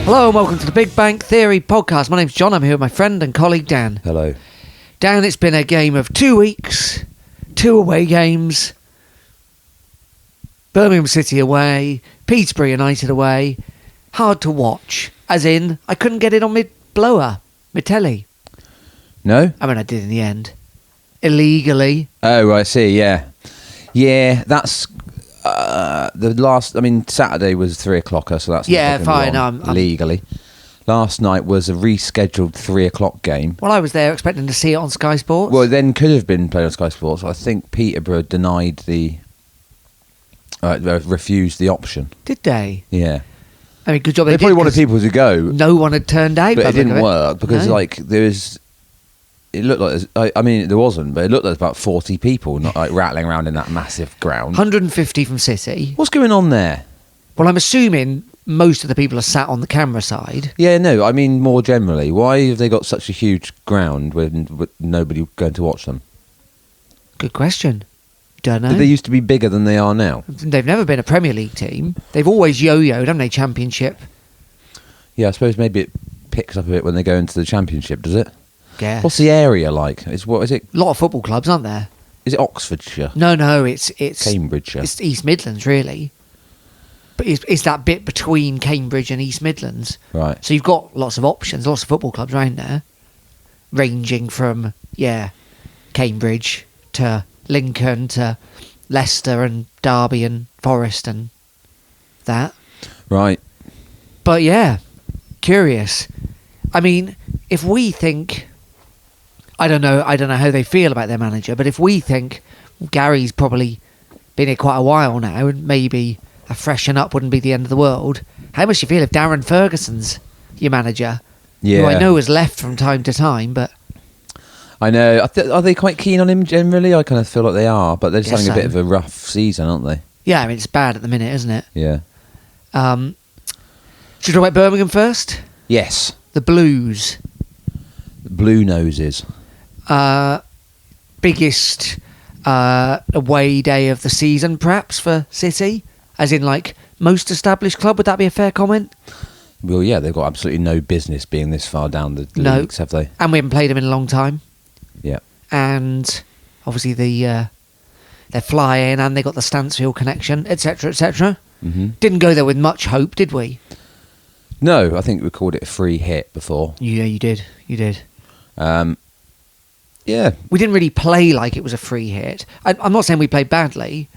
Hello and welcome to the Big Bang Theory podcast. My name's John. I'm here with my friend and colleague Dan. Hello. Dan, it's been a game of 2 weeks, 2 away games. Birmingham City away, Peterborough United away. Hard to watch. As in, I couldn't get it on my blower, my telly. No? I mean, I did in the end. Illegally. Oh, right, I see, yeah. Yeah, that's... the last... I mean, Saturday was 3 o'clocker, so that's... Yeah, not fine. gonna be on legally. Last night was a rescheduled 3 o'clock game. Well, I was there expecting to see it on Sky Sports. Well, it then could have been played on Sky Sports. I think Peterborough denied the... refused the option. Did they? Yeah. I mean, good job They did, probably wanted people to go. No one had turned out. But it didn't work because, No. like, there was... It looked like... I mean, there wasn't, but it looked like about 40 people not like rattling around in that massive ground. 150 from City. What's going on there? Well, I'm assuming most of the people are sat on the camera side. Yeah, no, I mean more generally. Why have they got such a huge ground with nobody going to watch them? Good question. Don't know. Did they used to be bigger than they are now? They've never been a Premier League team. They've always yo-yoed, haven't they, Championship? Yeah, I suppose maybe it picks up a bit when they go into the Championship, does it? Yeah. What's the area like? What is it? A lot of football clubs, aren't there? Is it Oxfordshire? No, it's Cambridgeshire. It's East Midlands, really. But it's that bit between Cambridge and East Midlands. Right. So you've got lots of options, lots of football clubs around there, ranging from, Cambridge to Lincoln to Leicester and Derby and Forest and that. Right. But yeah, curious. I mean, if we think... I don't know how they feel about their manager, but if we think Gary's probably been here quite a while now and maybe a freshen up wouldn't be the end of the world, how must you feel if Darren Ferguson's your manager? Yeah. Who I know has left from time to time, but... I know. Are they quite keen on him generally? I kind of feel like they are, but they're just Guess having a bit so. of a rough season, aren't they? Yeah, I mean, it's bad at the minute, isn't it? Yeah. Should we talk about Birmingham first? Yes. The Blues. Blue noses. Biggest away day of the season, perhaps, for City? As in, like, most established club? Would that be a fair comment? Well, yeah, they've got absolutely no business being this far down the No. leagues, have they? And we haven't played them in a long time. Yeah. And obviously they're flying and they got the Stansfield connection, etc., etc. Mm-hmm. Didn't go there with much hope, did we? No, I think we called it a free hit before. Yeah, you did. Yeah. We didn't really play like it was a free hit. I'm not saying we played badly.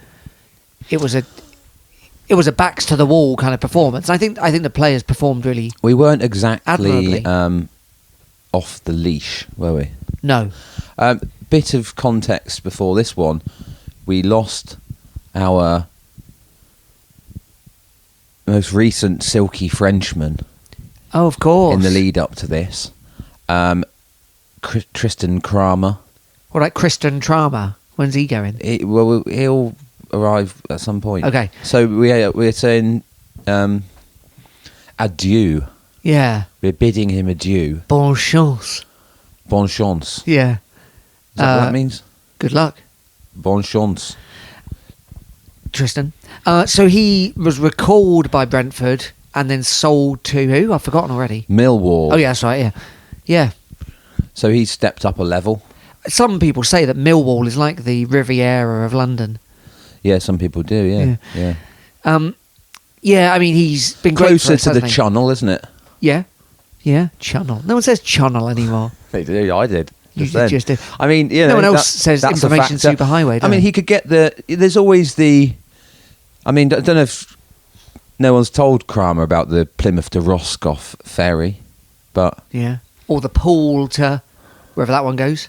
It was a backs to the wall kind of performance. I think the players performed really. We weren't exactly admirably. off the leash, were we? No. Bit of context before this one. We lost our most recent silky Frenchman. Oh, of course. In the lead up to this. Tristan Kramer. What about Tristan Trauma? When's he going? He'll arrive at some point. Okay. So we're saying adieu. Yeah. We're bidding him adieu. Bonne chance. Bonne chance. Yeah. Is that what that means? Good luck. Bonne chance. Tristan. So he was recalled by Brentford and then sold to who? I've forgotten already. Millwall. Oh, yeah, that's right, yeah. Yeah. So he's stepped up a level. Some people say that Millwall is like the Riviera of London. Yeah, some people do, yeah. Yeah, I mean, he's been great Closer for us, to the hasn't he? Channel, isn't it? Yeah. Channel. No one says Channel anymore. They do, I did. You then. just did. I mean, you know, no one else says that's a information factor. superhighway, I don't mean, they? he could get there's always the... I mean, I don't know if no one's told Kramer about the Plymouth to Roscoff ferry, but... Yeah. Or the pool to wherever that one goes.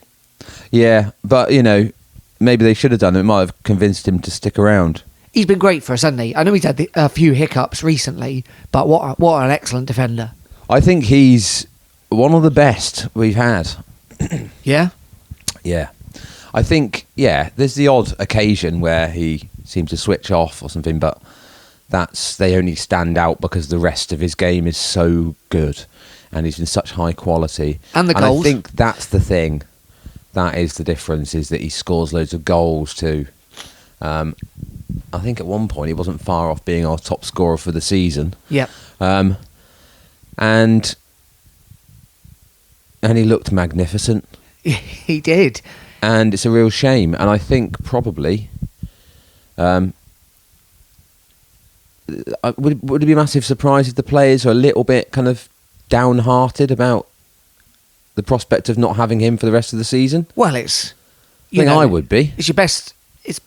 Yeah, but, you know, maybe they should have done it. It might have convinced him to stick around. He's been great for us, hasn't he? I know he's had a few hiccups recently, but what an excellent defender. I think he's one of the best we've had. Yeah? Yeah. I think, there's the odd occasion where he seems to switch off or something, but they only stand out because the rest of his game is so good and he's in such high quality. And the goals. I think that's the thing. That is the difference, is that he scores loads of goals too. I think at one point he wasn't far off being our top scorer for the season. Yep. and he looked magnificent. He did. And it's a real shame. And I think probably would it be a massive surprise if the players are a little bit kind of downhearted about the prospect of not having him for the rest of the season? Well, it's... I think I would be. It's your best...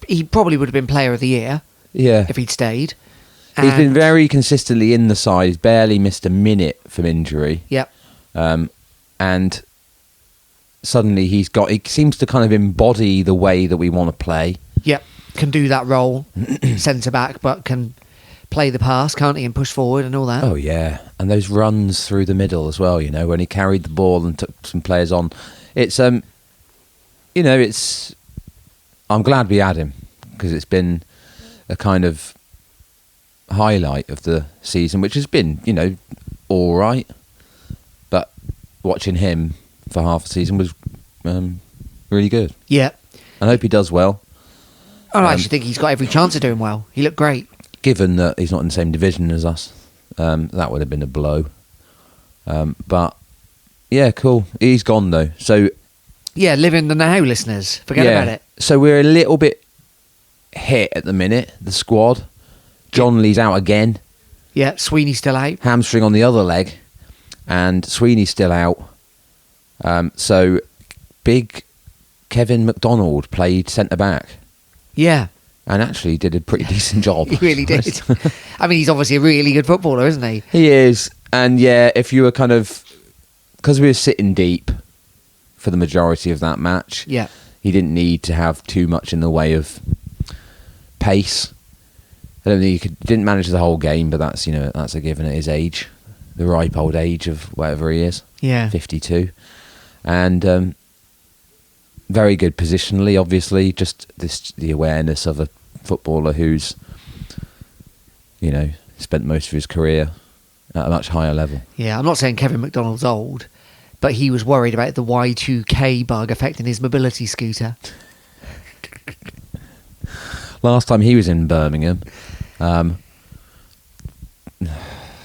he probably would have been player of the year if he'd stayed. He's been very consistently in the side. He's barely missed a minute from injury. Yep. And suddenly he seems to kind of embody the way that we want to play. Yep. Can do that role, centre-back, but can play the pass, can't he, and push forward and all that. Oh, yeah. And those runs through the middle as well, when he carried the ball and took some players on. It's, it's... I'm glad we had him, because it's been a kind of highlight of the season, which has been, all right. But watching him for half the season was really good. Yeah. I hope he does well. I actually think he's got every chance of doing well. He looked great. Given that he's not in the same division as us, that would have been a blow. But, yeah, cool. He's gone, though. So... Yeah, live in the now, listeners. Forget about it. So we're a little bit hit at the minute, the squad. John Lee's out again. Yeah, Sweeney's still out. Hamstring on the other leg. And Sweeney's still out. So big Kevin McDonald played centre-back. Yeah. And actually did a pretty decent job. He really did. I mean, he's obviously a really good footballer, isn't he? He is. And yeah, if you were kind of... Because we were sitting deep for the majority of that match. Yeah. He didn't need to have too much in the way of pace. I don't think didn't manage the whole game, but that's that's a given at his age, the ripe old age of whatever he is. Yeah, 52, and very good positionally. Obviously, just the awareness of a footballer who's spent most of his career at a much higher level. Yeah, I'm not saying Kevin McDonald's old, but he was worried about the Y2K bug affecting his mobility scooter. Last time he was in Birmingham,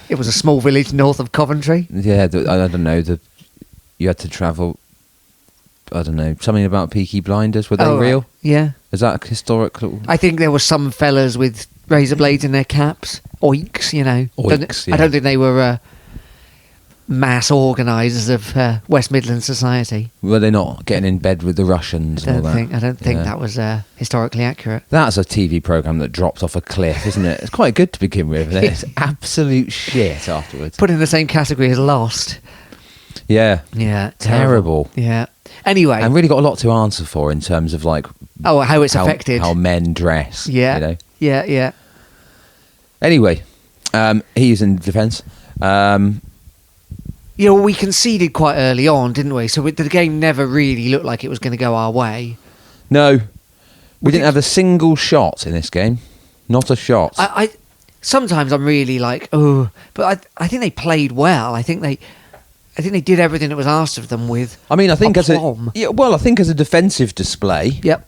it was a small village north of Coventry. Yeah, I don't know. You had to travel. I don't know, something about Peaky Blinders. Were they real? Right. Yeah. Is that historical? I think there were some fellas with razor blades in their caps. Oiks, Oiks, yeah. I don't think they were mass organisers of West Midlands society. Were they not getting in bed with the Russians and all that? I don't think that was historically accurate. That's a TV programme that dropped off a cliff, isn't it? It's quite good to begin with. It's absolute shit afterwards. Put in the same category as Lost. Yeah. Yeah. Terrible. Yeah. Anyway. And really got a lot to answer for in terms of how it's affected. How men dress. Yeah. Yeah. Anyway, he's in defence. We conceded quite early on, didn't we? So the game never really looked like it was going to go our way. No. We didn't have a single shot in this game. Not a shot. Sometimes I'm really like, but I think they played well. I think they did everything that was asked of them with. I mean, I think as a defensive display. Yep.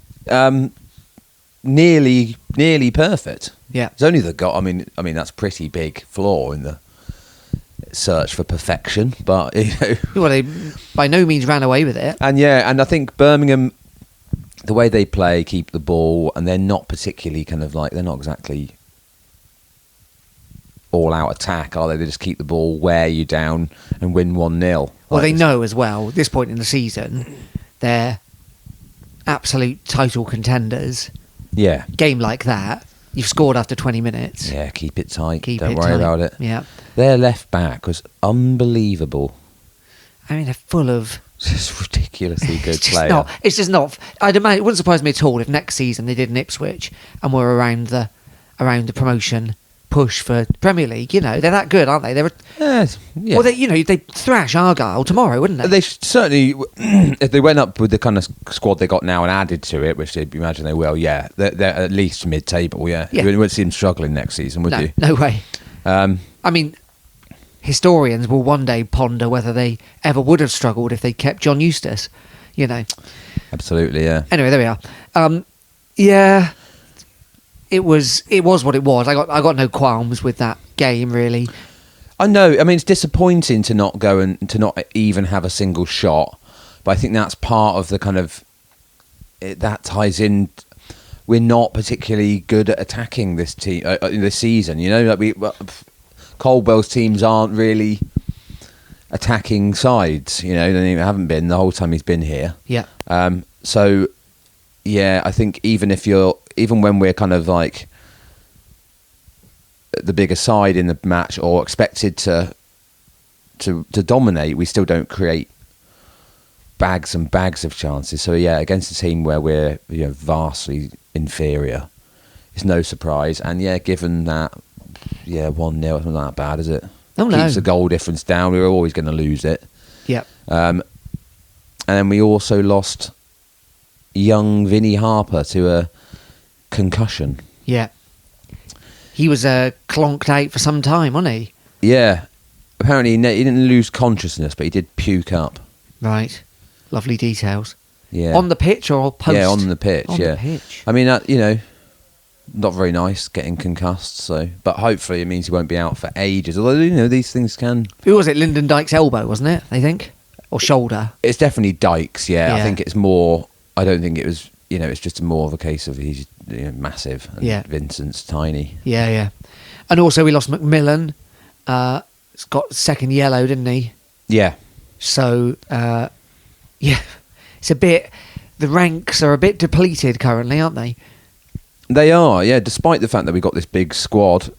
Nearly perfect. Yeah. It's only the goal. I mean that's a pretty big flaw in the search for perfection, but well, they by no means ran away with it. And I think Birmingham, the way they play, keep the ball, and they're not particularly they're not exactly all-out attack, are they? They just keep the ball, wear you down, and win 1-0. Well, they know as well, at this point in the season, they're absolute title contenders. Yeah. Game like that, you've scored after 20 minutes. Yeah, keep it tight. Don't worry about it. Yeah. Their left back was unbelievable. I mean, they're full of... Just ridiculously good player. It's just not... I'd imagine, it wouldn't surprise me at all if next season they did an Ipswich and were around the promotion push for Premier League. They're that good, aren't they? Yeah. Well, they'd thrash Argyle tomorrow, wouldn't they? They certainly, if they went up with the kind of squad they got now and added to it, which they'd imagine they will, yeah, they're at least mid-table, yeah. You wouldn't see them struggling next season, would you? No way. I mean, historians will one day ponder whether they ever would have struggled if they kept John Eustace, Absolutely, yeah. Anyway, there we are. Yeah. It was what it was. I got no qualms with that game, really. I know. I mean, it's disappointing to not go and to not even have a single shot, but I think that's part of the kind of that ties in. We're not particularly good at attacking this team this season. You know, like Coldwell's teams aren't really attacking sides. You know, they haven't been the whole time he's been here. Yeah. So, yeah, I think even when we're kind of like the bigger side in the match or expected to dominate, we still don't create bags and bags of chances. So yeah, against a team where we're vastly inferior, it's no surprise. And yeah, given that 1-0, it's not that bad, is it? Oh, no. Keeps the goal difference down. We were always going to lose it. Yeah. And then we also lost young Vinnie Harper to a concussion. Yeah. He was clonked out for some time, wasn't he? Yeah. Apparently he didn't lose consciousness, but he did puke up. Right. Lovely details. Yeah. On the pitch or post? Yeah, on the pitch, on yeah. the pitch. I mean, not very nice getting concussed, so... But hopefully it means he won't be out for ages. Although, these things can... Who was it? Lyndon Dykes' elbow, wasn't it, they think? Or shoulder? It's definitely Dykes, yeah. Yeah. I think it's more... I don't think it was... it's just more of a case of he's massive and Vincent's tiny. Yeah, yeah. And also we lost Macmillan. He's got second yellow, didn't he? Yeah. So, it's a bit... The ranks are a bit depleted currently, aren't they? They are, yeah. Despite the fact that we've got this big squad,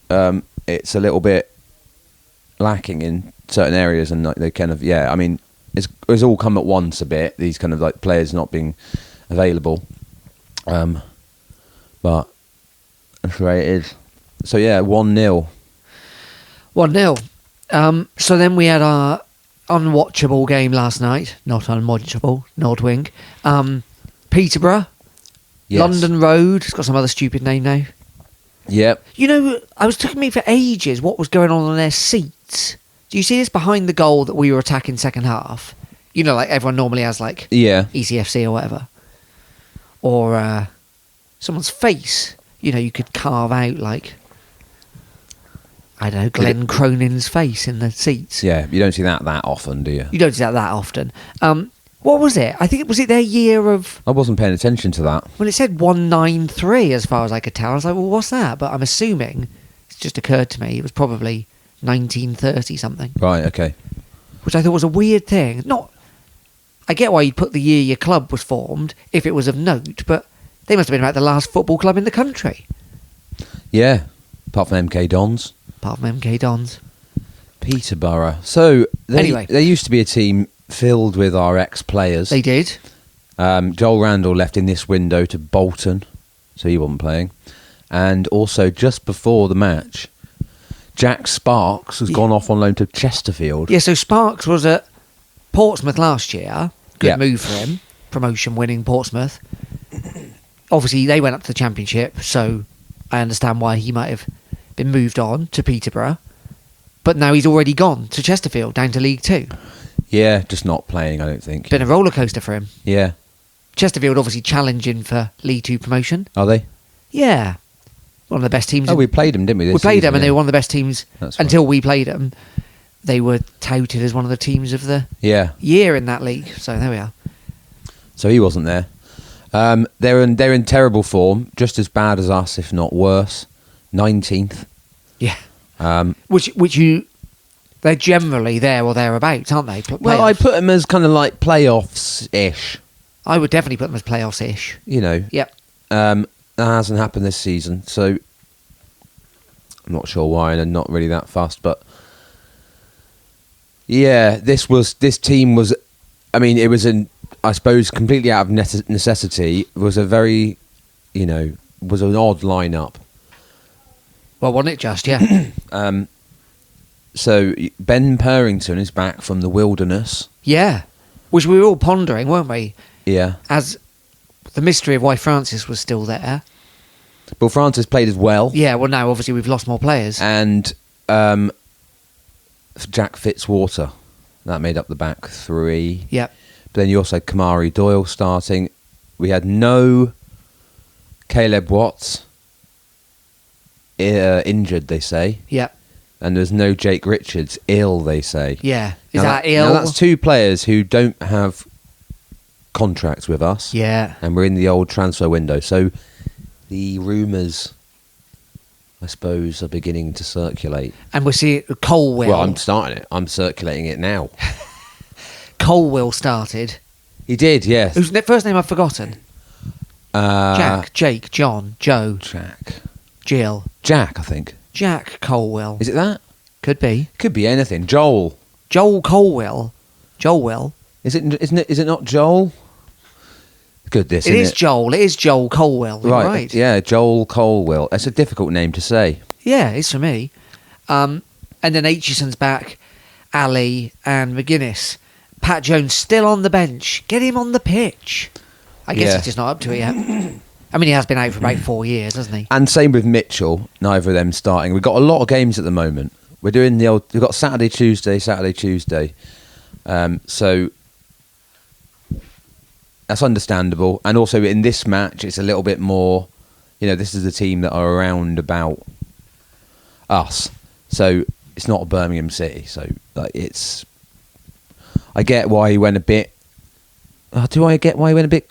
it's a little bit lacking in certain areas, and they kind of, I mean, it's all come at once a bit. These kind of like players not being available, but that's the way it is. So yeah, 1-0. 1-0. So then we had our unwatchable game last night. Not unwatchable, nod wink. Peterborough. Yes. London Road. It's got some other stupid name now. Yep. I was talking to me for ages what was going on their seats. Do you see this behind the goal that we were attacking second half? Like everyone normally has like ECFC or whatever. Or someone's face. You could carve out like, I don't know, Glenn Cronin's face in the seats. Yeah, you don't see that often, do you? You don't see that often. What was it? I think it was their year of... I wasn't paying attention to that. Well, it said 193 as far as I could tell. I was like, well, what's that? But I'm assuming, it's just occurred to me, it was probably 1930 something. Right, okay. Which I thought was a weird thing. I get why you'd put the year your club was formed, if it was of note, but they must have been about the last football club in the country. Yeah, apart from MK Dons. Peterborough. So, Anyway. There used to be a team filled with our ex-players. They did. Joel Randall left in this window to Bolton, so he wasn't playing. And also, just before the match, Jack Sparks has gone off on loan to Chesterfield. Yeah, so Sparks was at Portsmouth last year. Good move for him. Promotion-winning Portsmouth. Obviously, they went up to the Championship, so I understand why he might have been moved on to Peterborough. But now he's already gone to Chesterfield, down to League 2. Yeah, just not playing, I don't think. Been a roller coaster for him. Yeah. Chesterfield obviously challenging for League 2 promotion. Are they? Yeah. One of the best teams. Oh, we played them, didn't we? We played them, and they were one of the best teams. That's until right. we played them. They were touted as one of the teams of the year in that league. So there we are. So he wasn't there. They're in terrible form, just as bad as us, if not worse. 19th. Yeah. They're generally there or thereabouts, aren't they? Well, I put them as kind of like playoffs-ish. I would definitely put them as playoffs-ish. Yep. That hasn't happened this season, so I'm not sure why, and I'm not really that fussed, but yeah, this team was, I mean, it was I suppose, completely out of necessity. It was a very, was an odd lineup. Well, wasn't it just, yeah. So Ben Purrington is back from the wilderness. Yeah, which we were all pondering, weren't we? Yeah. As the mystery of why Francis was still there. Well, Francis played as well. Yeah, well, now obviously we've lost more players. And Jack Fitzwater, that made up the back three. Yep. But then you also had Kamari Doyle starting. We had no Caleb Watts injured, they say. Yep. and there's no Jake Richards. Ill, they say. Yeah. Is Now that ill? Now that's two players who don't have contracts with us. Yeah. And we're in the old transfer window. So the rumours, I suppose, are beginning to circulate. And we'll see Colwill. Well, I'm starting it. I'm circulating it now. Colwill started. He did, yes. Whose first name I've forgotten? Jack, Jake, John, Joe, Jack. Jill. Jack, I think. Jack Colwill. Is it that? Could be. Could be anything. Joel. Joel Colwill. Joel Will. Is it not Joel? Good, this, It isn't is it? Joel. It is Joel Colwill. You're right. Yeah, Joel Colwill. It's a difficult name to say. Yeah, it's for me. And then Aitchison's back. Ali and McGuinness. Pat Jones still on the bench. Get him on the pitch. I guess Yeah. he's just not up to it yet. I mean, he has been out for about 4 years, hasn't he? And same with Mitchell. Neither of them starting. We've got a lot of games at the moment. We're doing the old. We've got Saturday, Tuesday. So that's understandable. And also in this match, it's a little bit more. This is the team that are around about us. So it's not Birmingham City. So it's. I get why he went a bit. Do I get why he went a bit?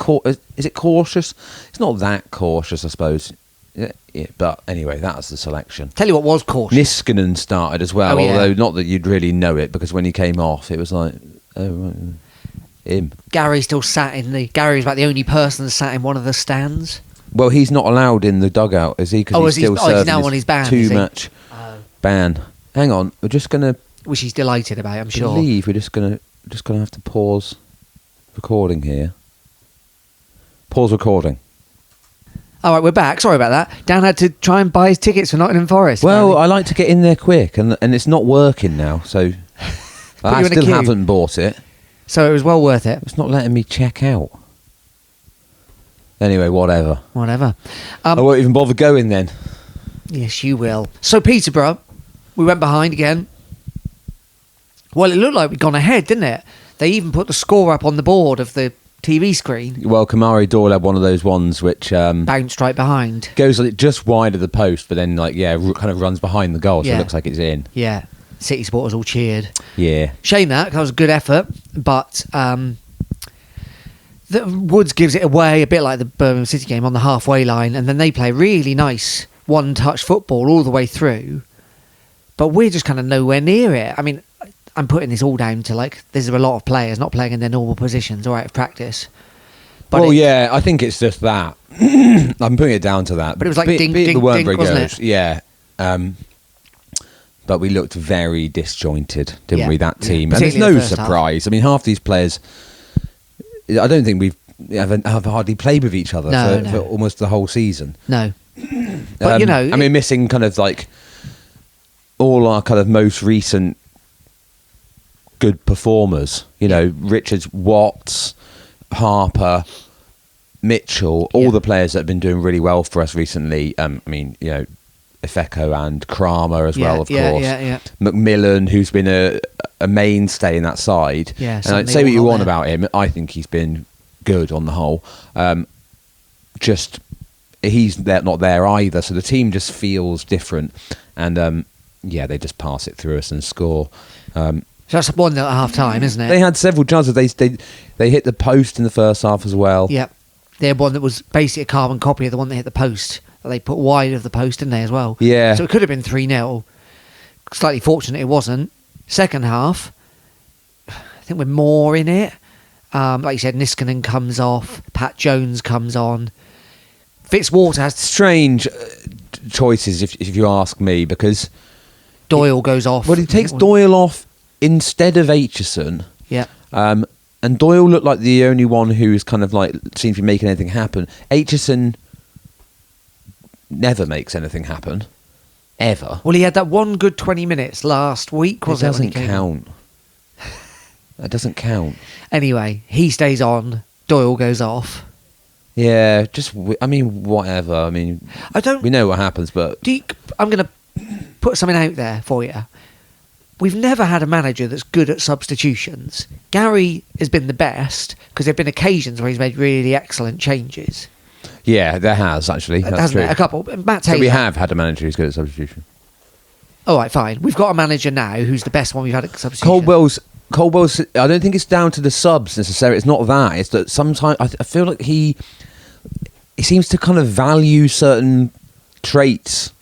Is it cautious? It's not that cautious, I suppose. Yeah, but anyway, that's the selection. Tell you what was cautious. Niskanen started as well, Oh, yeah. although not that you'd really know it, because when he came off, it was like, him. Gary still sat in the. Gary was about the only person that sat in one of the stands. Well, he's not allowed in the dugout, is he? Because he's now on his ban. Too much ban. Hang on, we're just gonna. Which he's delighted about, I'm sure. We're just gonna have to pause recording here. Pause recording. All right, we're back. Sorry about that. Dan had to try and buy his tickets for Nottingham Forest. Well, apparently. I like to get in there quick, and it's not working now, so I you in a still queue. haven't bought it. So it was well worth it. It's not letting me check out. Anyway, whatever. Whatever. I won't even bother going then. Yes, you will. So Peterborough, we went behind again. Well, it looked like we'd gone ahead, didn't it? They even put the score up on the board of the TV screen. Well, Kamari Doyle had one of those ones which Bounced right behind. goes just wide of the post, but then kind of runs behind the goal, so Yeah. it looks like it's in. Yeah. City supporters all cheered. Yeah. Shame that, 'cause that was a good effort. But the Woods gives it away, a bit like the Birmingham City game, on the halfway line. And then they play really nice one-touch football all the way through. But we're just kind of nowhere near it. I mean, I'm putting this all down to there's a lot of players not playing in their normal positions or out of practice. But yeah, I think it's just that. I'm putting it down to that. But it was like Pe- ding, people ding, weren't ding, very wasn't good. it? Yeah. But we looked very disjointed, didn't Yeah. we, that Yeah. team? And there's Particularly no the first half. surprise. I mean, half these players, I don't think have hardly played with each other No. for almost the whole season. No. But, I mean, missing kind of all our kind of most recent good performers. Richards, Watts, Harper, Mitchell, all Yeah. the players that have been doing really well for us recently. Ifeko and Kramer as well, of course. Yeah. Macmillan, who's been a mainstay in that side. Yeah, and certainly say what you all want there. about him, I think he's been good on the whole. Just he's not there either, so the team just feels different. And they just pass it through us and score. So that's 1-0 at half time, isn't it? They had several chances. They hit the post in the first half as well. Yep. They had one that was basically a carbon copy of the one that hit the post. That they put wide of the post, didn't they, as well? Yeah. So it could have been 3-0. Slightly fortunate it wasn't. Second half, I think we're more in it. Like you said, Niskanen comes off. Pat Jones comes on. Fitzwater has... Strange choices, if you ask me, because... Doyle goes off. Well, he takes Doyle off instead of Aitchison. Yeah. And Doyle looked like the only one who's kind of seems to be making anything happen. Aitchison never makes anything happen. Ever. Well, he had that one good 20 minutes last week, was it? It when he doesn't came on? count. That doesn't count. Anyway, he stays on. Doyle goes off. Yeah, whatever. I mean, we know what happens, but... I'm going to put something out there for you. We've never had a manager that's good at substitutions. Gary has been the best because there have been occasions where he's made really excellent changes. Yeah, there has, actually. That's Hasn't true. it? A couple. Matt So Taylor. we have had a manager who's good at substitution. All right, fine. We've got a manager now who's the best one we've had at substitution. Coldwell's. I don't think it's down to the subs necessarily. It's not that. It's that sometimes I feel like he seems to kind of value certain traits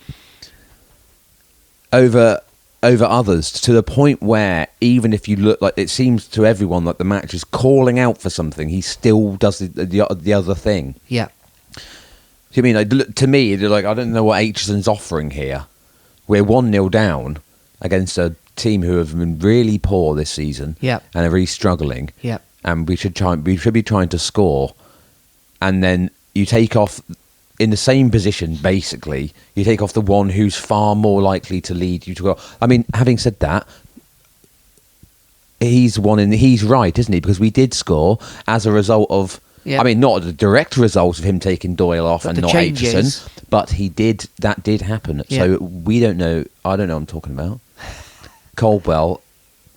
over others, to the point where even if you look, like, it seems to everyone like the match is calling out for something, he still does the other thing. Yeah. Do you mean, like, to me, like, I don't know what Aitchison's offering here. We're 1-0 down against a team who have been really poor this season, Yeah. and are really struggling. Yeah. And we should be trying to score, and then you take off in the same position. Basically, you take off the one who's far more likely to lead you to go. I mean, having said that, he's right, isn't he? Because we did score as a result of. Yeah. I mean, not a direct result of him taking Doyle off and not Aitchison, but that did happen. Yeah. So we don't know. I don't know what I'm talking about. Coldwell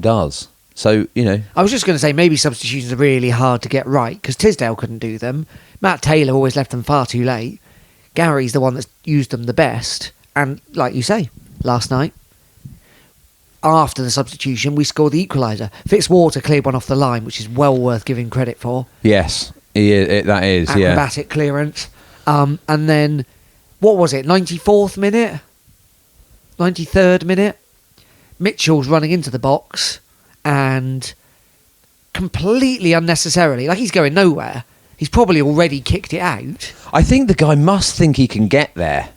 does. So, you know. I was just going to say, maybe substitutions are really hard to get right, because Tisdale couldn't do them. Matt Taylor always left them far too late. Gary's the one that's used them the best. And, like you say, last night, after the substitution, we scored the equaliser. Fitzwater cleared one off the line, which is well worth giving credit for. Yes, that is, yeah. Acrobatic clearance. And then, what was it, 94th minute? 93rd minute? Mitchell's running into the box, and completely unnecessarily, like, he's going nowhere. He's probably already kicked it out. I think the guy must think he can get there.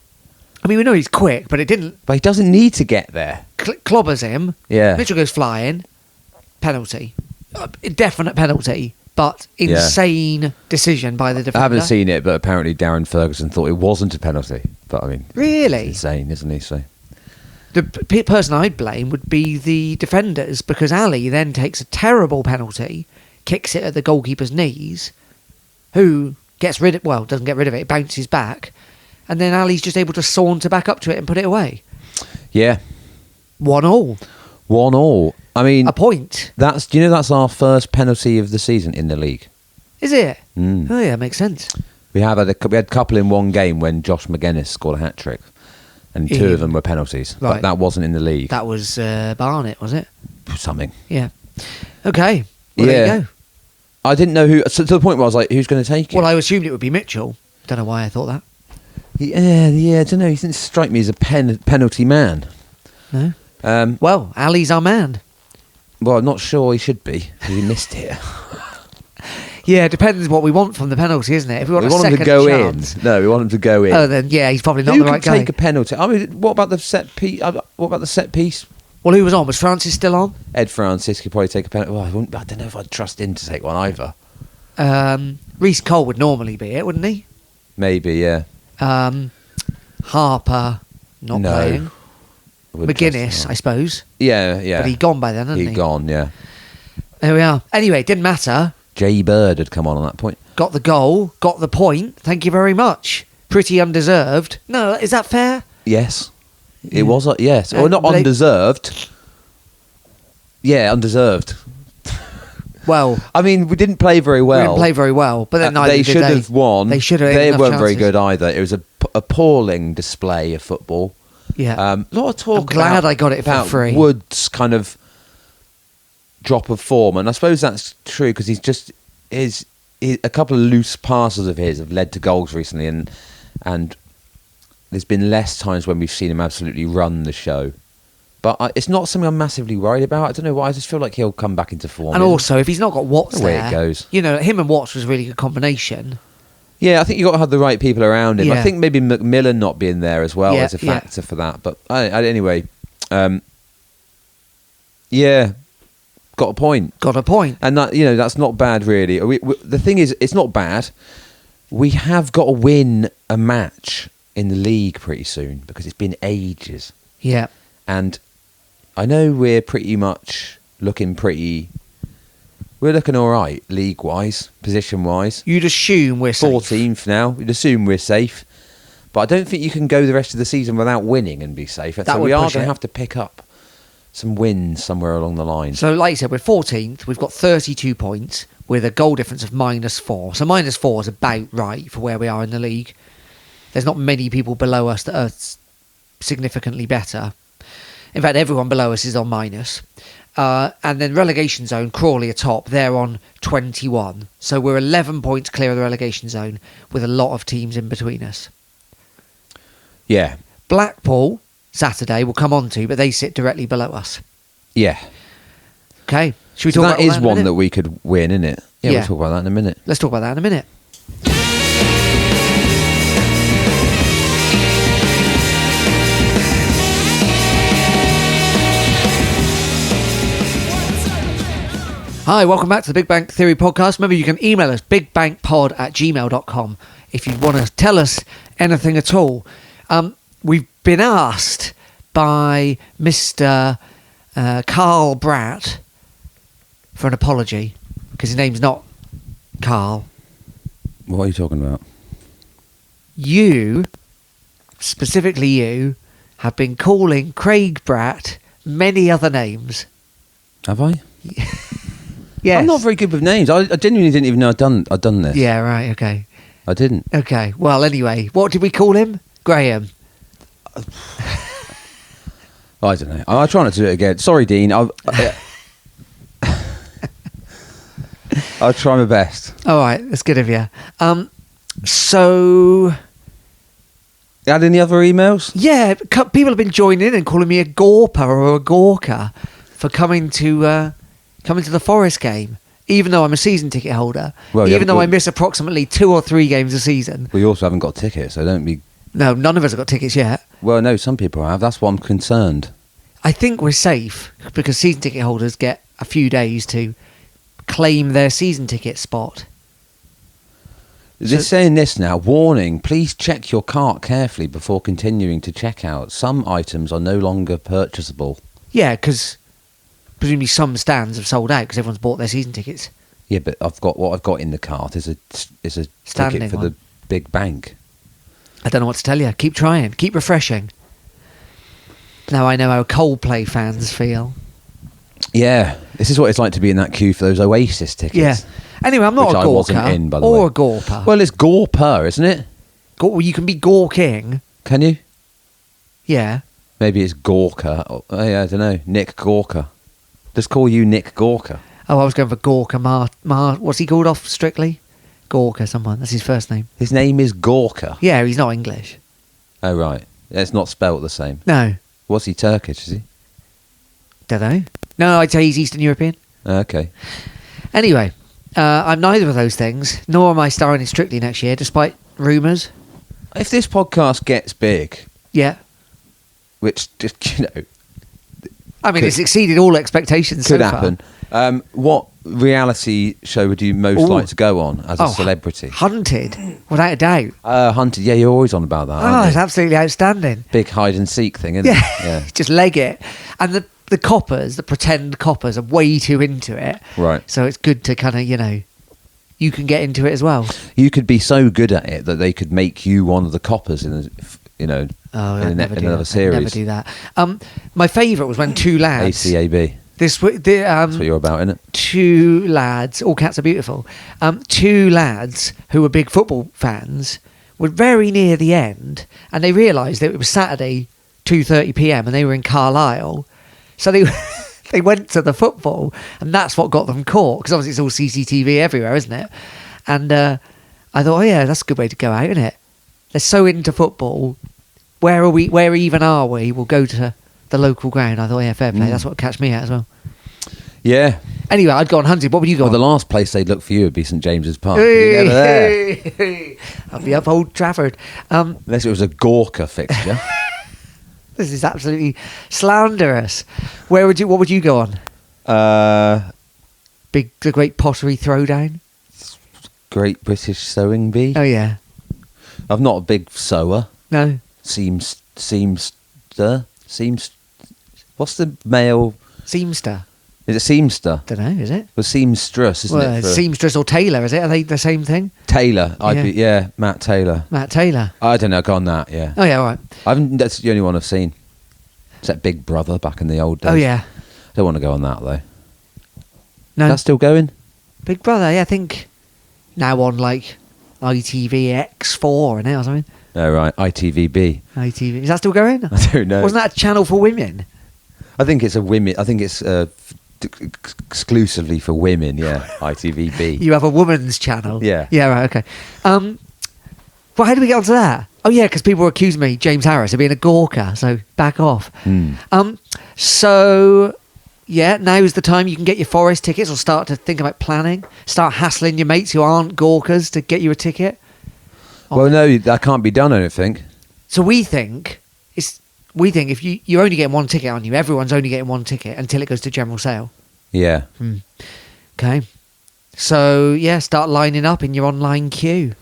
I mean, we know he's quick, but it didn't. But he doesn't need to get there. Clobbers him. Yeah. Mitchell goes flying. Penalty. Definite penalty, but insane decision by the defender. I haven't seen it, but apparently Darren Ferguson thought it wasn't a penalty. But I mean, really? It's insane, isn't he? So. The person I'd blame would be the defenders, because Ali then takes a terrible penalty, kicks it at the goalkeeper's knees, who doesn't get rid of it, it bounces back, and then Ali's just able to saunter back up to it and put it away. Yeah. 1-1. I mean, a point. Do you know that's our first penalty of the season in the league? Is it? Mm. Oh yeah, makes sense. We had a couple in one game when Josh McGuinness scored a hat-trick. And two of them were penalties. Right. But that wasn't in the league. That was Barnett, was it? Something. Yeah. Okay. Well, there you go. I didn't know who... So to the point where I was like, who's going to take it? Well, I assumed it would be Mitchell. Don't know why I thought that. Yeah, I don't know. He didn't strike me as a penalty man. No. Well, Ali's our man. Well, I'm not sure he should be, because he missed it. Yeah, it depends what we want from the penalty, isn't it? If we want him to go in. No, we want him to go in. Oh, then yeah, he's probably not the right guy. Who can take a penalty? I mean, what about the set piece? Well, who was on? Was Francis still on? Ed Francis could probably take a penalty. Well, I don't know if I'd trust him to take one either. Reece Cole would normally be it, wouldn't he? Maybe, yeah. Harper not playing. McGuinness, I suppose. Yeah. But he'd gone by then, hadn't he? He'd gone, yeah. There we are. Anyway, it didn't matter. Jay Bird had come on that point. Got the goal, got the point. Thank you very much. Pretty undeserved. No, is that fair? Yes. It was, yes. Or not undeserved. Yeah, undeserved. Well, I mean, we didn't play very well. We didn't play very well, but then they should have won. They should have. They weren't very good either. It was a appalling display of football. Yeah. A lot of talk. I'm glad I got it for free. Wood's kind of drop of form, and I suppose that's true because a couple of loose passes of his have led to goals recently, and there's been less times when we've seen him absolutely run the show. But it's not something I'm massively worried about. I don't know why. I just feel like he'll come back into form. And also, if he's not got Watts there, it goes. You know, him and Watts was a really good combination. Yeah, I think you've got to have the right people around him. Yeah. I think maybe McMillan not being there as well is a factor for that. But anyway, got a point. And that, that's not bad, really. The thing is, it's not bad. We have got to win a match in the league pretty soon because it's been ages. Yeah. And I know we're pretty much looking all right, league-wise, position-wise. You'd assume we're safe. 14th now. You'd assume we're safe. But I don't think you can go the rest of the season without winning and be safe. So we are going to have to pick up some wins somewhere along the line. So like you said, we're 14th. We've got 32 points with a goal difference of -4. So -4 is about right for where we are in the league. There's not many people below us that are significantly better. In fact, everyone below us is on minus. And then relegation zone, Crawley atop, they're on 21. So we're 11 points clear of the relegation zone with a lot of teams in between us. Yeah. Blackpool, Saturday, we'll come on to, but they sit directly below us. Yeah. Okay. Should we So talk that about is that in a one minute? that we could win, isn't it? Yeah, Yeah. we'll talk about that in a minute. Let's talk about that in a minute. Hi, welcome back to the Big Bang Theory podcast. Remember, you can email us, bigbangpod@gmail.com, if you want to tell us anything at all. We've been asked by Mr. Carl Bratt for an apology, because his name's not Carl. What are you talking about? You, specifically you, have been calling Craig Bratt many other names. Have I? Yes. I'm not very good with names. I genuinely didn't even know I'd done this. Yeah, right, okay. I didn't. Okay, well, anyway, what did we call him? Graham. I don't know. I'll try not to do it again. Sorry, Dean. I'll try my best. All right, that's good of you. So, You had any other emails? yeah, people have been joining in and calling me a gorper or a gorker for coming to the Forest game, even though I'm a season ticket holder, Well, even though I miss approximately 2 or 3 games a season. We also haven't got tickets, so don't be... No, none of us have got tickets yet. Well, no, some people have. That's why I'm concerned. I think we're safe because season ticket holders get a few days to claim their season ticket spot. It's saying this now. Warning, please check your cart carefully before continuing to check out. Some items are no longer purchasable. Yeah, because presumably some stands have sold out because everyone's bought their season tickets. Yeah, but what I've got in the cart is a Standing ticket for one. the big bank. I don't know what to tell you. Keep trying. Keep refreshing. Now I know how Coldplay fans feel. Yeah, this is what it's like to be in that queue for those Oasis tickets. Yeah. Anyway, I'm not Which a I gorker wasn't in, by the or way. a gorper. Well, it's Gorper, isn't it? Well, you can be gorking. Can you? Yeah. Maybe it's Gorka. Yeah, I don't know. Nick Gorka. Just call you Nick Gorka. Oh, I was going for Gorka what's he called off Strictly? Gorka, someone. That's his first name. His name is Gorka. Yeah, he's not English. Oh, right. It's not spelt the same. No. Was he Turkish, is he? Don't know. No, I'd say he's Eastern European. Okay. Anyway, I'm neither of those things, nor am I starring in Strictly next year, despite rumours. If this podcast gets big, Yeah. which just, I mean, Could- it's exceeded all expectations could so far. happen. What reality show would you most Ooh. like to go on as a Oh, celebrity? Hunted, without a doubt. Hunted. Yeah, you're always on about that. Oh, Aren't it's you? absolutely outstanding. Big hide and seek thing, isn't Yeah. it? Yeah. Just leg it. And the coppers, the pretend coppers, are way too into it. Right. So it's good to kind of, you can get into it as well. You could be so good at it that they could make you one of the coppers in Oh, in I'd never do another that. series. I'd never do that. My favourite was when two lads. ACAB. That's That's what you're about, isn't it? Two lads, all cats are beautiful. Two lads who were big football fans were very near the end, and they realised that it was Saturday, 2:30 p.m, and they were in Carlisle, so they they went to the football, and that's what got them caught. Because obviously it's all CCTV everywhere, isn't it? And I thought, oh yeah, that's a good way to go out, isn't it? They're so into football. Where are we? Where even are we? We'll go to the local ground. I thought, yeah, fair play. That's what catch me out as well. Yeah. Anyway, I'd go on hunting. What would you go Well, on? the last place they'd look for you would be St James's Park. You're never there. I'll be up Old Trafford. Unless it was a Gorka fixture. This is absolutely slanderous. What would you go on? The Great Pottery Throwdown. Great British Sewing Bee. Oh yeah. I'm not a big sewer. No. Seamster. What's the male? Seamster. Is it seamster? Don't know. Is it? Well, seamstress, isn't Well, it? it's seamstress or tailor, is it? Are they the same thing? Taylor. Yeah. Matt Taylor. Matt Taylor. I don't know. Go on that. Yeah. Oh yeah, all right. That's the only one I've seen. It's that Big Brother back in the old days. Oh yeah. Don't want to go on that though. No. That's still going. Big Brother. Yeah, I think now on like ITV X4 and or something. Oh right, ITVB. ITV. Is that still going? I don't know. Wasn't that a channel for women? I think it's a women. I think it's exclusively for women. Yeah, ITVB. You have a woman's channel. Yeah. Yeah. Right. Okay. Well, how do we get onto that? Oh yeah, because people accuse me, James Harris, of being a gawker. So back off. So yeah, now's the time you can get your Forest tickets or start to think about planning. Start hassling your mates who aren't gawkers to get you a ticket. Well, no, that can't be done. I don't think. So we think if you're only getting one ticket, aren't you? Everyone's only getting one ticket until it goes to general sale. Yeah. Okay. So yeah, start lining up in your online queue.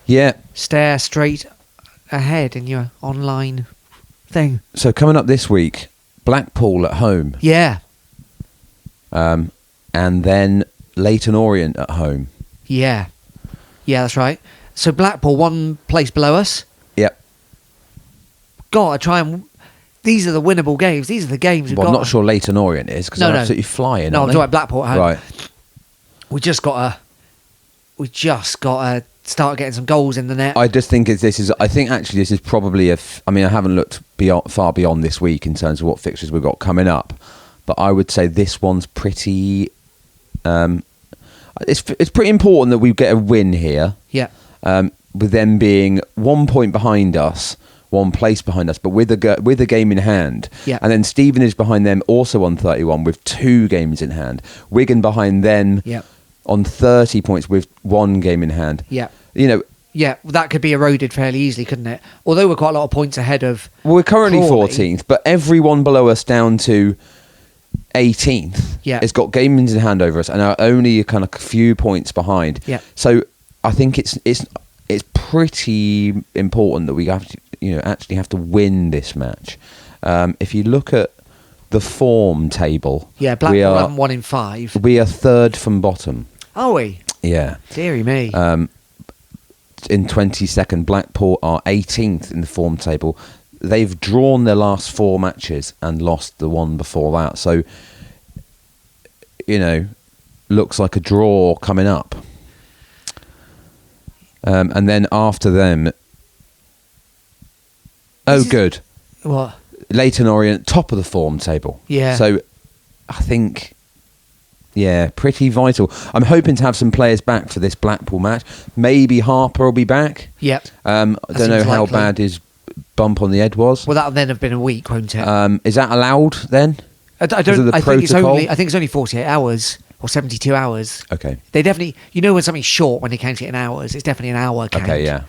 Yeah. Stare straight ahead in your online thing. So coming up this week, Blackpool at home. Yeah. And then Leyton Orient at home. Yeah. Yeah, that's right. So Blackpool, one place below us. Yep. Gotta try and... These are the winnable games. These are the games we've Well, got. I'm not sure Leyton Orient is, because they're absolutely flying. No, I'm aren't talking they? about Blackpool at home. Right. We just gotta start getting some goals in the net. I just think I think actually this is probably I haven't looked far beyond this week in terms of what fixtures we've got coming up, but I would say this one's pretty. It's pretty important that we get a win here. Yeah. With them being 1 point behind us, one place behind us, but with a game in hand. Yeah. And then Stevenage behind them also on 31 with 2 games in hand. Wigan behind them. Yeah. On 30 points with 1 game in hand. Yeah. You know. Yeah, that could be eroded fairly easily, couldn't it? Although we're quite a lot of points ahead of... Well, we're currently Crawley. 14th, but everyone below us down to 18th has got games in hand over us and are only a kind of few points behind. Yeah. So I think it's pretty important that we have to, actually have to win this match. If you look at the form table... Yeah, Blackpool haven't won in 5. We are 3rd from bottom. Are we? Yeah. Deary me. In 22nd, Blackpool are 18th in the form table. They've drawn their last 4 matches and lost the one before that. So, looks like a draw coming up. And then after them... good. What? Leyton Orient, top of the form table. Yeah. So, I think... Yeah, pretty vital. I'm hoping to have some players back for this Blackpool match. Maybe Harper will be back. Yep. I don't know how bad his bump on the head was. Well, that'll then have been a week, won't it? Is that allowed then? I think it's only 48 hours or 72 hours. Okay. They definitely, when something's short when they count it in hours, it's definitely an hour count. Okay, yeah.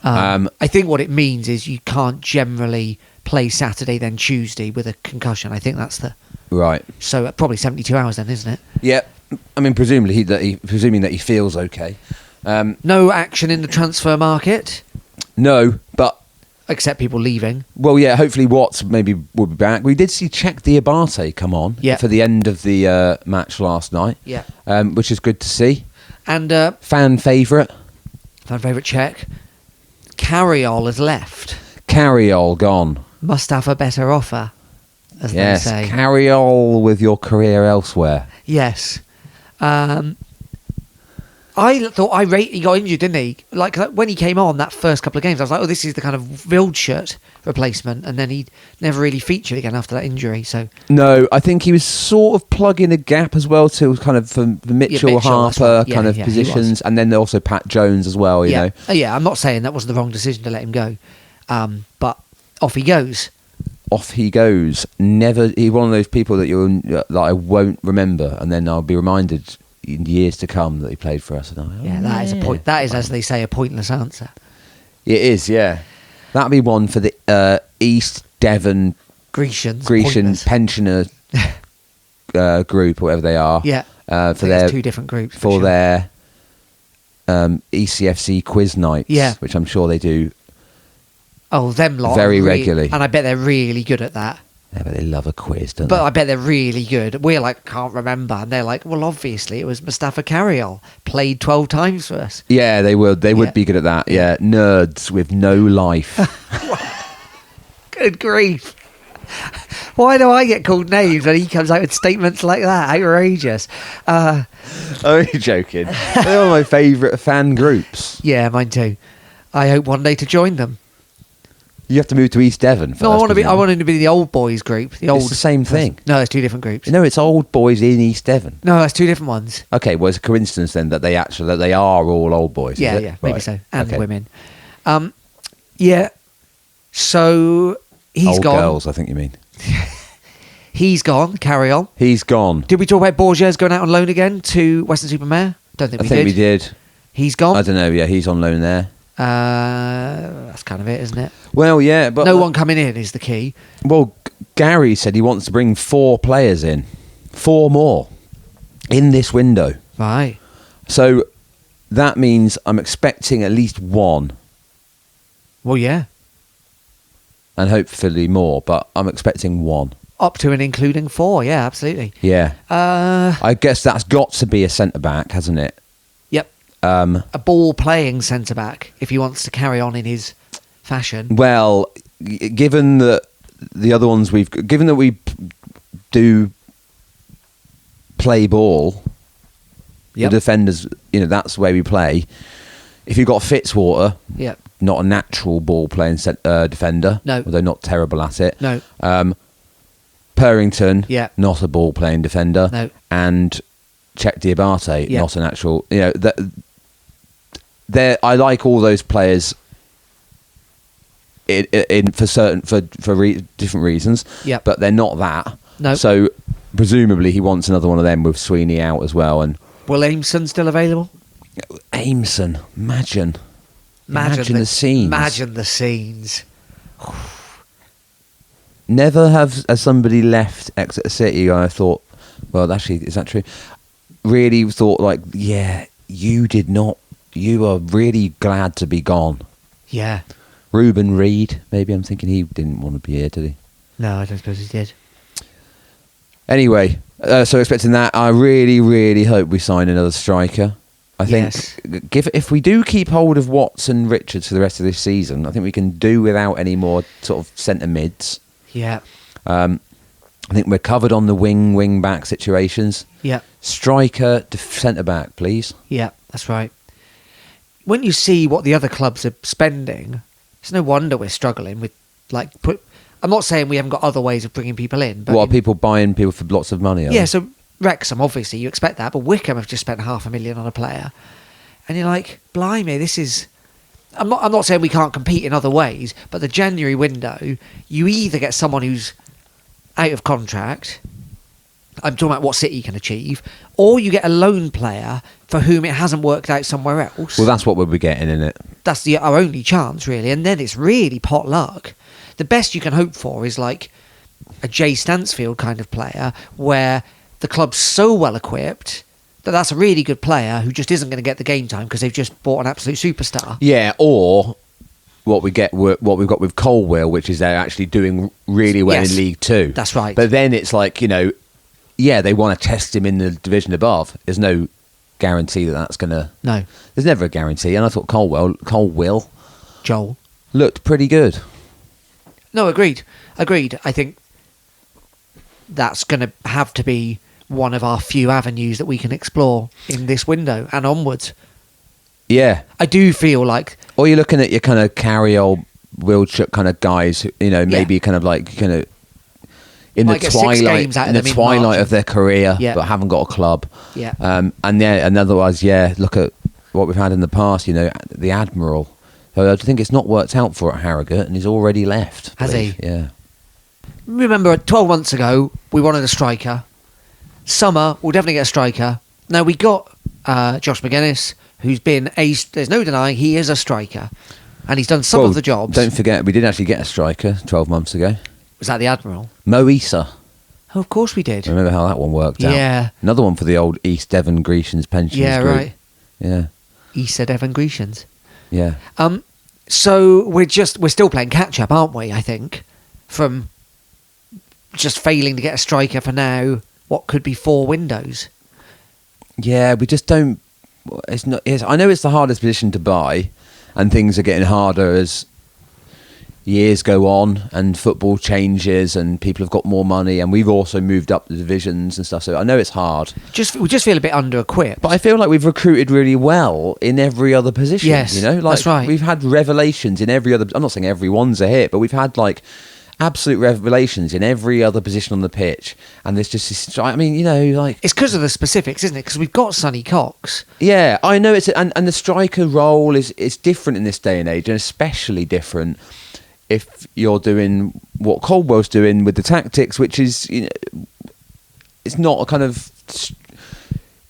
I think what it means is you can't generally play Saturday then Tuesday with a concussion. I think that's the... Right. So probably 72 hours then, isn't it? Yeah. I mean, presuming that he feels okay. No action in the transfer market? No, but... Except people leaving. Well, yeah, hopefully Watts maybe will be back. We did see Czech Diabate come on for the end of the match last night. Yeah. Which is good to see. And... fan favourite. Fan favourite Czech. Carriol has left. Carriol gone. Must have a better offer. As they say. Yes, carry on with your career elsewhere. Yes. I thought he got injured, didn't he? Like when he came on that first couple of games, I was like, oh, this is the kind of Wildschut replacement. And then he never really featured again after that injury. So no, I think he was sort of plugging a gap as well to kind of the Mitchell Harper kind of positions. And then also Pat Jones as well, you know. Yeah, I'm not saying that was the wrong decision to let him go. But off he goes. Off he goes. He's one of those people that I won't remember, and then I'll be reminded in years to come that he played for us. And that is a point. That is, as they say, a pointless answer. It is, yeah. That'd be one for the East Devon Grecian pensioner group, or whatever they are. Yeah, for their 2 different groups for their ECFC quiz nights. Yeah, which I'm sure they do. Oh, them lot. Very regularly. And I bet they're really good at that. Yeah, but they love a quiz, don't they? But I bet they're really good. We're like, can't remember. And they're like, well, obviously it was Mustafa Carriol. Played 12 times for us. Yeah, they would. They would be good at that. Yeah, nerds with no life. Good grief. Why do I get called names when he comes out with statements like that? Outrageous. I'm only joking. They're one of my favourite fan groups. Yeah, mine too. I hope one day to join them. You have to move to East Devon first. No, I want presumably. to be the old boys group. The old. It's the same thing. No, it's two different groups. No, it's old boys in East Devon. No, it's two different ones. Okay, well, it's a coincidence then that they are all old boys. is Yeah, it? yeah, maybe Right. so, and Okay. women. Yeah. So he's Old gone. girls, I think you mean. He's gone. Carry on. He's gone. Did we talk about Borges going out on loan again to Western-super-Mare? Don't think I we think did. we did. He's I gone. don't know. Yeah, he's on loan there. That's kind of it, isn't it? Well, yeah, but No one coming in is the key. Well, Gary said he wants to bring 4 players in, 4 more in this window. Right. So that means I'm expecting at least 1 Well, yeah. and hopefully more, but I'm expecting 1. Up to and including 4. Yeah, absolutely. Yeah. Uh, I guess that's got to be a centre back, hasn't it? yep. A ball-playing centre-back, if he wants to carry on in his fashion. Well, given that the other ones given that we do play ball, Yep. the defenders, that's where we play. If you've got Fitzwater, Yep. not a natural ball-playing defender, No. although not terrible at it. No. Purrington, Yeah. not a ball-playing defender, No. and Czech Diabate, Yeah. not a natural. I like all those players for different reasons. Yep. But they're not that. No. So presumably he wants another one of them with Sweeney out as well. And Will Aimson still available? Aimson, imagine the scenes. Imagine the scenes. Never has somebody left Exeter City. I thought, well, actually, is that true? Really thought like, yeah, you did not. You are really glad to be gone. Yeah. Reuben Reid, maybe I'm thinking he didn't want to be here, did he? No, I don't suppose he did. Anyway, so expecting that, I really, really hope we sign another striker. I think if we do keep hold of Watts and Richards for the rest of this season, I think we can do without any more sort of centre mids. Yeah. I think we're covered on the wing back situations. Yeah. Striker, centre back, please. Yeah, that's right. When you see what the other clubs are spending, it's no wonder we're struggling with I'm not saying we haven't got other ways of bringing people in, but What are people buying people for lots of money? yeah, so Wrexham, obviously, you expect that, but Wickham have just spent $500,000 on a player. And you're like, blimey, this is... I'm not saying we can't compete in other ways, but the January window, you either get someone who's out of contract, I'm talking about what City can achieve, or you get a loan player for whom it hasn't worked out somewhere else. Well, that's what we'll be getting, isn't it? That's our only chance, really. And then it's really pot luck. The best you can hope for is like a Jay Stansfield kind of player where the club's so well equipped that that's a really good player who just isn't going to get the game time because they've just bought an absolute superstar. Yeah, or what we've got with Coldplay, which is they're actually doing really well Yes, in League Two. that's right. But then it's like, yeah, they want to test him in the division above. There's no guarantee that's going to... No. There's never a guarantee. And I thought Coldwell Joel. looked pretty good. No, agreed. I think that's going to have to be one of our few avenues that we can explore in this window and onwards. Yeah. I do feel like... Or you're looking at your kind of Carriol, Wildchuk kind of guys, maybe kind of in Might the get 6 games out of them in twilight March. of their career, Yeah. but haven't got a club. Yeah. And otherwise, look at what we've had in the past. The Admiral. So I think it's not worked out for at Harrogate, and he's already left. I Has believe. he? Yeah. Remember, 12 months ago, we wanted a striker. Summer, we'll definitely get a striker. Now, we got Josh McGuinness, who's been there's no denying he is a striker. And he's done some of the jobs. Don't forget, we did actually get a striker 12 months ago. Was that the Admiral? Mo Issa. Oh, of course we did. Remember how that one worked out? Yeah. Another one for the old East Devon Grecians pensions Yeah, group. right. Yeah. He said Evan Grecians. Yeah. So we're still playing catch up, aren't we? I think from just failing to get a striker for now. What could be 4 windows? Yeah, we just don't. I know it's the hardest position to buy, and things are getting harder as years go on and football changes and people have got more money and we've also moved up the divisions and stuff. So I know it's hard. We just feel a bit under-equipped. But I feel like we've recruited really well in every other position. Yes, you know, like that's right. We've had revelations in every other. I'm not saying everyone's a hit, but we've had like absolute revelations in every other position on the pitch. And there's just this. I mean, you know, like It's because of the specifics, isn't it? Because we've got Sonny Cox. yeah, I know and the striker role is different in this day and age, and especially different if you're doing what Coldwell's doing with the tactics, which is, you know, it's not a kind of.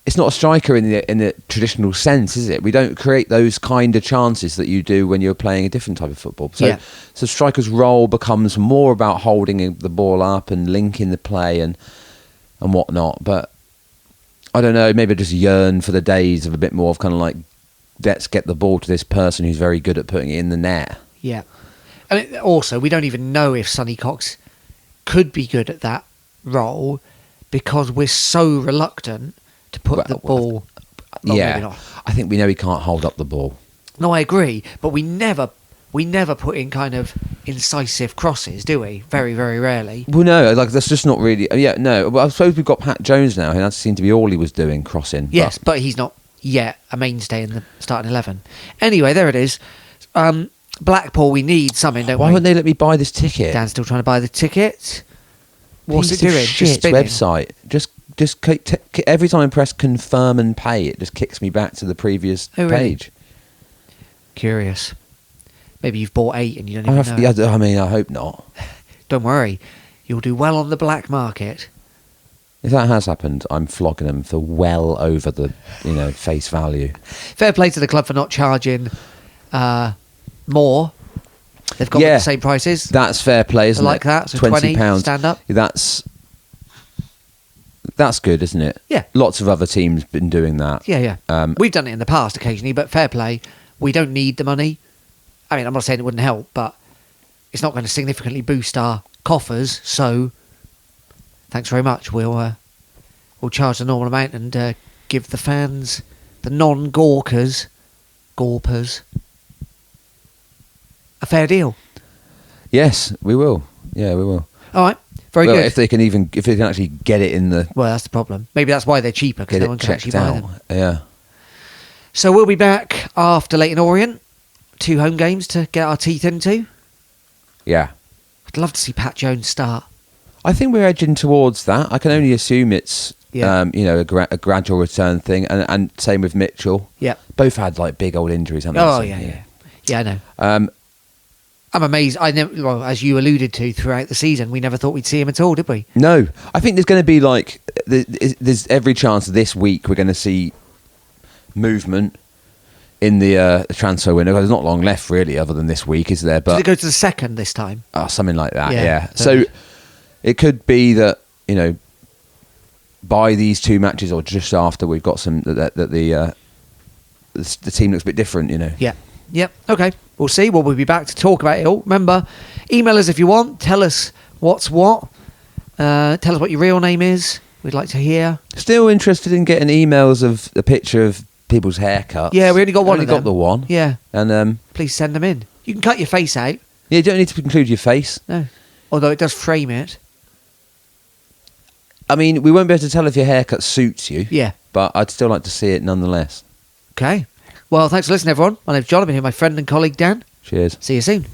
It's not a striker in the traditional sense, is it? We don't create those kind of chances that you do when you're playing a different type of football. So, so striker's role becomes more about holding the ball up and linking the play and whatnot. But I don't know, maybe I just yearn for the days of a bit more of kind of like, let's get the ball to this person who's very good at putting it in the net. Yeah. And also, we don't even know if Sonny Cox could be good at that role because we're so reluctant to put the ball. Maybe not. I think we know he can't hold up the ball. No, I agree, but we never put in kind of incisive crosses, do we? Very, very rarely. Well, no, like that's just not really. Yeah, no. Well, I suppose we've got Pat Jones now, and that seemed to be all he was doing, crossing. Yes, but he's not yet a mainstay in the starting 11. Anyway, there it is. Blackpool, we need something, don't we? Why won't they let me buy this ticket? Dan's still trying to buy the ticket. What's Piece it of doing? Shit Just spinning. website. Just every time I press confirm and pay, it just kicks me back to the previous page. Curious. Maybe you've bought 8 and you don't even know. I mean, I hope not. Don't worry, you'll do well on the black market. If that has happened, I'm flogging them for well over the face value. Fair play to the club for not charging more. They've got the same prices. That's fair play, isn't it? Like that, so £20 stand up. That's good, isn't it? Yeah. Lots of other teams been doing that. Yeah. We've done it in the past occasionally, but fair play. We don't need the money. I mean, I'm not saying it wouldn't help, but it's not going to significantly boost our coffers. So, thanks very much. We'll charge the normal amount and give the fans, the non-gawkers, gorpers, a fair deal. Yes, we will. Yeah, we will. All right. Very good. If they can actually get it in the. Well, that's the problem. Maybe that's why they're cheaper, because no one can actually buy them. Yeah. So we'll be back after Leyton Orient. 2 home games to get our teeth into. Yeah. I'd love to see Pat Jones start. I think we're edging towards that. I can only assume it's a gradual return thing, and same with Mitchell. Yeah. Both had like big old injuries, haven't Oh they? Yeah, I know. I'm amazed. As you alluded to throughout the season, we never thought we'd see him at all, did we? No, I think there's going to be like there's every chance this week we're going to see movement in the transfer window. There's not long left really, other than this week, is there? But did it go to the second this time? Something like that. Yeah. So it could be that by these 2 matches or just after, we've got some that the team looks a bit different. Yeah. Yep. Okay. We'll see. We'll be back to talk about it all. Remember, email us if you want. Tell us what's what. Tell us what your real name is. We'd like to hear. Still interested in getting emails of the picture of people's haircuts. Yeah, we only got one. Only got the one. Yeah. And please send them in. You can cut your face out. Yeah, you don't need to include your face. No. Although it does frame it. I mean, we won't be able to tell if your haircut suits you. Yeah. But I'd still like to see it nonetheless. Okay. Well, thanks for listening, everyone. My name's John. I've been here with my friend and colleague, Dan. Cheers. See you soon.